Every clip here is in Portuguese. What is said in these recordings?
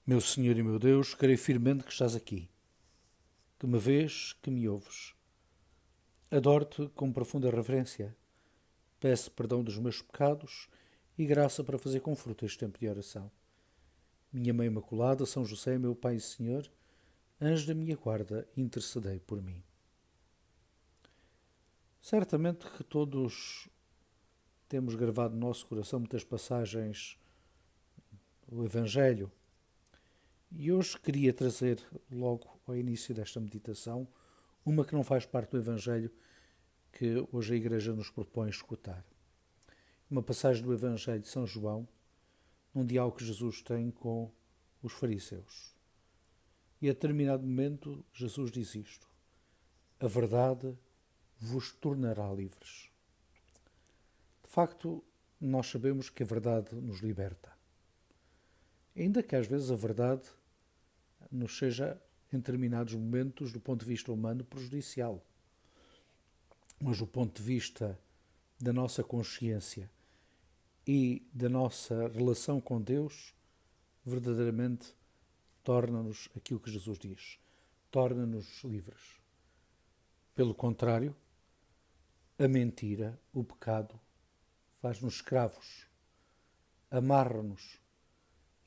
Meu Senhor e meu Deus, creio firmemente que estás aqui, que me vês, que me ouves. Adoro-te com profunda reverência. Peço perdão dos meus pecados e graça para fazer com fruto este tempo de oração. Minha Mãe Imaculada, São José, meu Pai e Senhor, anjo da minha guarda, intercedei por mim. Certamente que todos temos gravado no nosso coração muitas passagens do Evangelho. E hoje queria trazer, logo ao início desta meditação, uma que não faz parte do Evangelho que hoje a Igreja nos propõe escutar. Uma passagem do Evangelho de São João, num diálogo que Jesus tem com os fariseus. E a determinado momento Jesus diz isto: a verdade vos tornará livres. De facto, nós sabemos que a verdade nos liberta. Ainda que às vezes a verdade nos seja, em determinados momentos, do ponto de vista humano, prejudicial. Mas do ponto de vista da nossa consciência e da nossa relação com Deus, verdadeiramente torna-nos aquilo que Jesus diz, torna-nos livres. Pelo contrário, a mentira, o pecado, faz-nos escravos, amarra-nos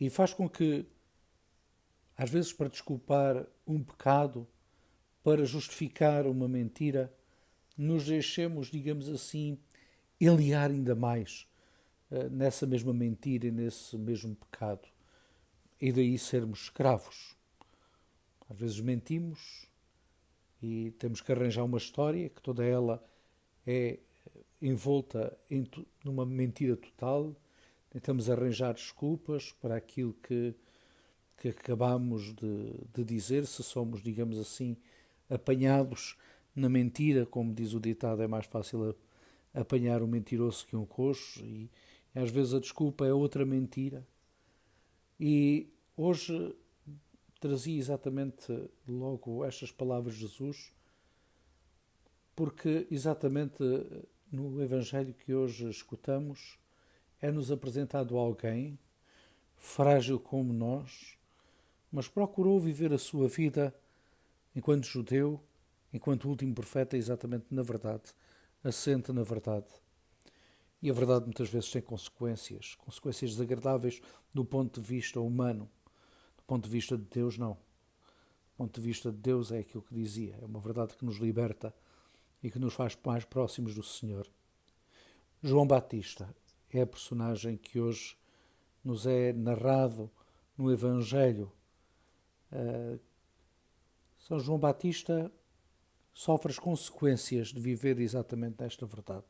e faz com que, às vezes, para desculpar um pecado, para justificar uma mentira, nos deixemos, digamos assim, enliar ainda mais nessa mesma mentira e nesse mesmo pecado. E daí sermos escravos. Às vezes mentimos e temos que arranjar uma história que toda ela é envolta numa mentira total. Tentamos arranjar desculpas para aquilo que acabamos de dizer, se somos, digamos assim, apanhados na mentira, como diz o ditado, é mais fácil apanhar um mentiroso que um coxo, e às vezes a desculpa é outra mentira. E hoje trazia exatamente logo estas palavras de Jesus, porque exatamente no Evangelho que hoje escutamos é-nos apresentado alguém, frágil como nós, mas procurou viver a sua vida enquanto judeu, enquanto último profeta, exatamente na verdade, assente na verdade. E a verdade muitas vezes tem consequências desagradáveis do ponto de vista humano. Do ponto de vista de Deus, não. Do ponto de vista de Deus é aquilo que dizia, é uma verdade que nos liberta e que nos faz mais próximos do Senhor. João Batista é a personagem que hoje nos é narrado no Evangelho. São João Batista sofre as consequências de viver exatamente nesta verdade.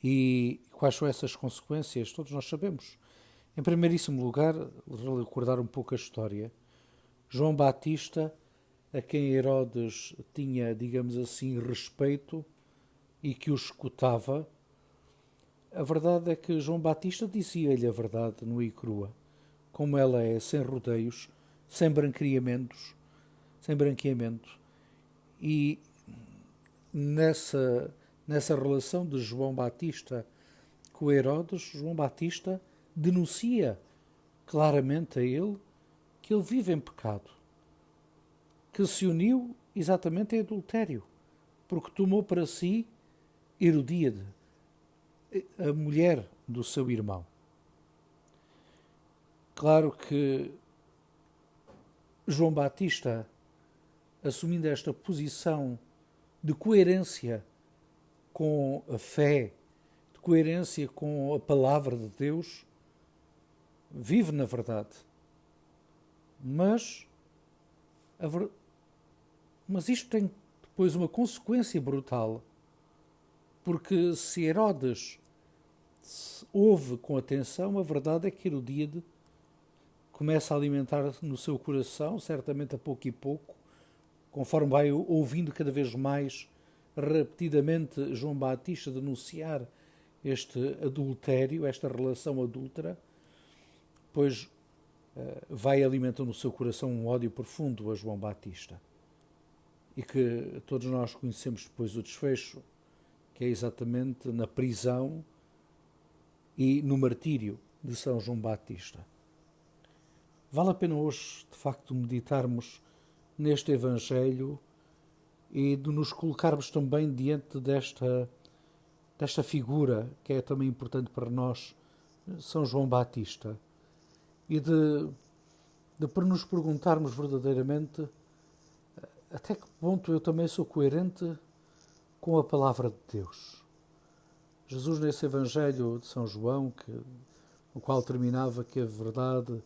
E quais são essas consequências? Todos nós sabemos. Em primeiríssimo lugar, recordar um pouco a história. João Batista, a quem Herodes tinha, digamos assim, respeito e que o escutava, a verdade é que João Batista dizia-lhe a verdade nua e crua, como ela é, sem rodeios, sem branqueamentos, e nessa relação de João Batista com Herodes, João Batista denuncia claramente a ele que ele vive em pecado, que se uniu exatamente em adultério, porque tomou para si Herodíade, a mulher do seu irmão. Claro que João Batista, assumindo esta posição de coerência com a fé, de coerência com a palavra de Deus, vive na verdade. Mas isto tem depois uma consequência brutal, porque se Herodes ouve com atenção, a verdade é que Herodíade começa a alimentar no seu coração, certamente a pouco e pouco, conforme vai ouvindo cada vez mais repetidamente João Batista denunciar este adultério, esta relação adúltera, pois vai alimentando no seu coração um ódio profundo a João Batista. E que todos nós conhecemos depois o desfecho, que é exatamente na prisão e no martírio de São João Batista. vale a pena hoje, de facto, meditarmos neste Evangelho e de nos colocarmos também diante desta figura que é também importante para nós, São João Batista, e de para nos perguntarmos verdadeiramente até que ponto eu também sou coerente com a palavra de Deus. Jesus, nesse Evangelho de São João, no qual terminava que a verdade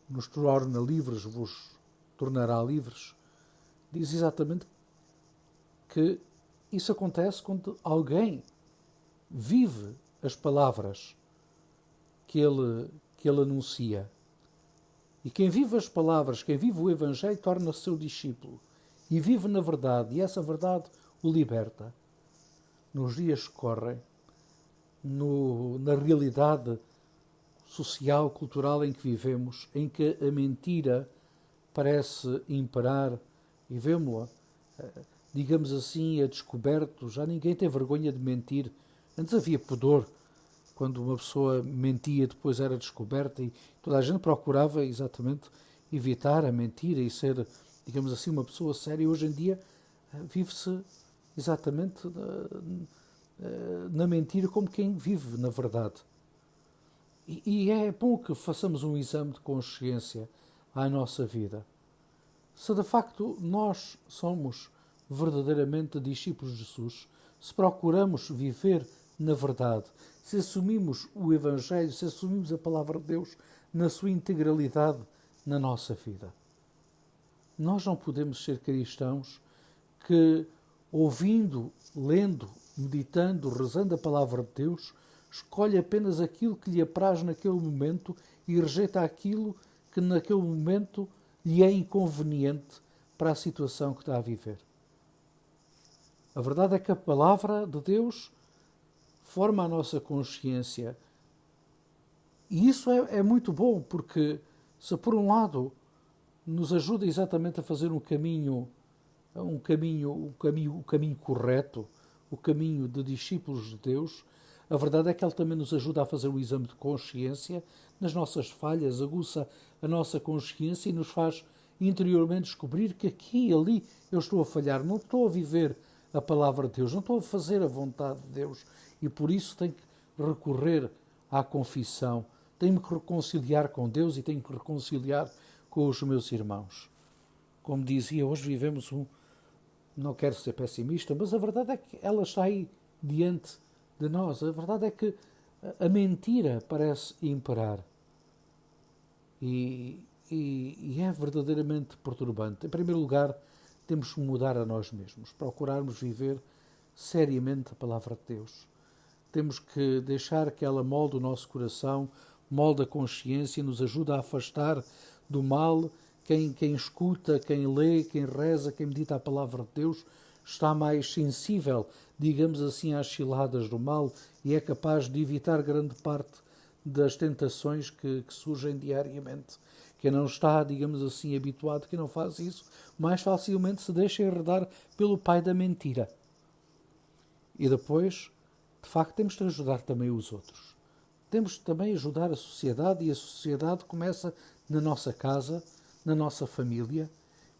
nos torna livres, vos tornará livres, diz exatamente que isso acontece quando alguém vive as palavras que ele anuncia. E quem vive as palavras, quem vive o Evangelho, torna-se seu discípulo. E vive na verdade, e essa verdade o liberta. Nos dias que correm, na realidade social, cultural em que vivemos, em que a mentira parece imperar, e vemos-la, digamos assim, a descoberto, já ninguém tem vergonha de mentir. Antes havia pudor, quando uma pessoa mentia, depois era descoberta e toda a gente procurava exatamente evitar a mentira e ser, digamos assim, uma pessoa séria. Hoje em dia vive-se exatamente na mentira como quem vive na verdade. E é bom que façamos um exame de consciência à nossa vida. Se de facto nós somos verdadeiramente discípulos de Jesus, se procuramos viver na verdade, se assumimos o Evangelho, se assumimos a palavra de Deus na sua integralidade na nossa vida. Nós não podemos ser cristãos que, ouvindo, lendo, meditando, rezando a palavra de Deus, escolhe apenas aquilo que lhe apraz naquele momento e rejeita aquilo que naquele momento lhe é inconveniente para a situação que está a viver. A verdade é que a palavra de Deus forma a nossa consciência. E isso é muito bom, porque se por um lado nos ajuda exatamente a fazer um caminho correto, o caminho de discípulos de Deus, a verdade é que ele também nos ajuda a fazer um exame de consciência nas nossas falhas, aguça a nossa consciência e nos faz interiormente descobrir que aqui e ali eu estou a falhar, não estou a viver a palavra de Deus, não estou a fazer a vontade de Deus e por isso tenho que recorrer à confissão, tenho que reconciliar com Deus e tenho que reconciliar com os meus irmãos. Como dizia, hoje vivemos não quero ser pessimista, mas a verdade é que ela está aí diante de nós. A verdade é que a mentira parece imperar. E é verdadeiramente perturbante. Em primeiro lugar, temos que mudar a nós mesmos, procurarmos viver seriamente a palavra de Deus. Temos que deixar que ela molde o nosso coração, molde a consciência, nos ajude a afastar do mal. Quem escuta, quem lê, quem reza, quem medita a palavra de Deus, está mais sensível, digamos assim, às ciladas do mal e é capaz de evitar grande parte das tentações que surgem diariamente. Quem não está, digamos assim, habituado, quem não faz isso, mais facilmente se deixa enredar pelo pai da mentira. E depois, de facto, temos de ajudar também os outros. Temos de também ajudar a sociedade e a sociedade começa na nossa casa, na nossa família,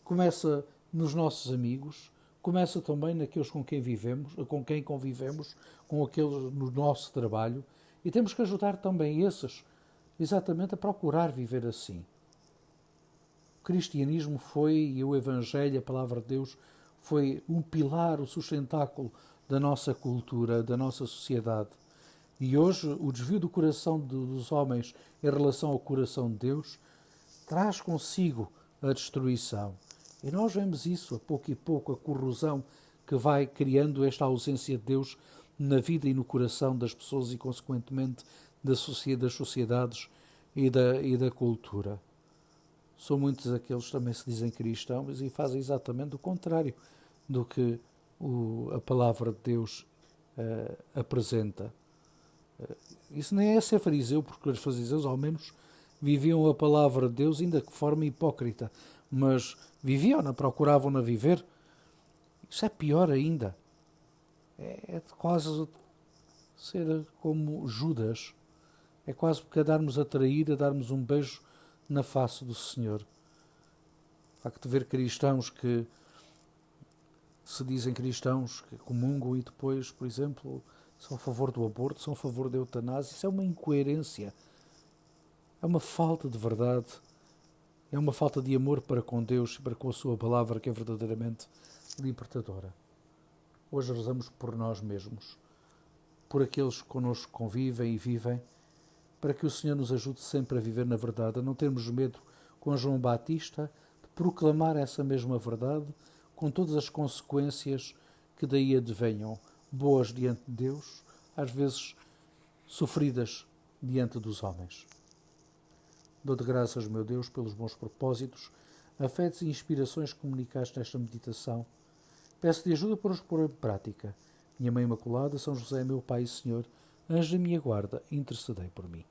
começa nos nossos amigos, começa também naqueles com quem vivemos, com quem convivemos, com aqueles no nosso trabalho, e temos que ajudar também esses, exatamente a procurar viver assim. O cristianismo foi, e o Evangelho, a palavra de Deus, foi um pilar, o sustentáculo da nossa cultura, da nossa sociedade. E hoje o desvio do coração dos homens em relação ao coração de Deus traz consigo a destruição. E nós vemos isso, a pouco e pouco, a corrosão que vai criando esta ausência de Deus na vida e no coração das pessoas e, consequentemente, das sociedades e da cultura. São muitos aqueles que também se dizem cristãos e fazem exatamente o contrário do que a palavra de Deus apresenta. Isso nem é ser fariseu, porque os fariseus, ao menos, viviam a palavra de Deus ainda de forma hipócrita, mas viviam-na, procuravam-na viver. Isso é pior ainda. É quase ser como Judas. É quase porque a darmos a trair, a darmos um beijo na face do Senhor. Há que ver cristãos que se dizem cristãos, que comungam e depois, por exemplo, são a favor do aborto, são a favor da eutanásia. Isso é uma incoerência, é uma falta de verdade, é uma falta de amor para com Deus e para com a sua palavra, que é verdadeiramente libertadora. Hoje rezamos por nós mesmos, por aqueles que connosco convivem e vivem, para que o Senhor nos ajude sempre a viver na verdade, a não termos medo, com João Batista, de proclamar essa mesma verdade, com todas as consequências que daí advenham, boas diante de Deus, às vezes sofridas diante dos homens. Dou-te graças, meu Deus, pelos bons propósitos, afetos e inspirações que comunicaste nesta meditação. Peço-te ajuda para os pôr em prática. Minha Mãe Imaculada, São José, meu Pai e Senhor, anjo da minha guarda, intercedei por mim.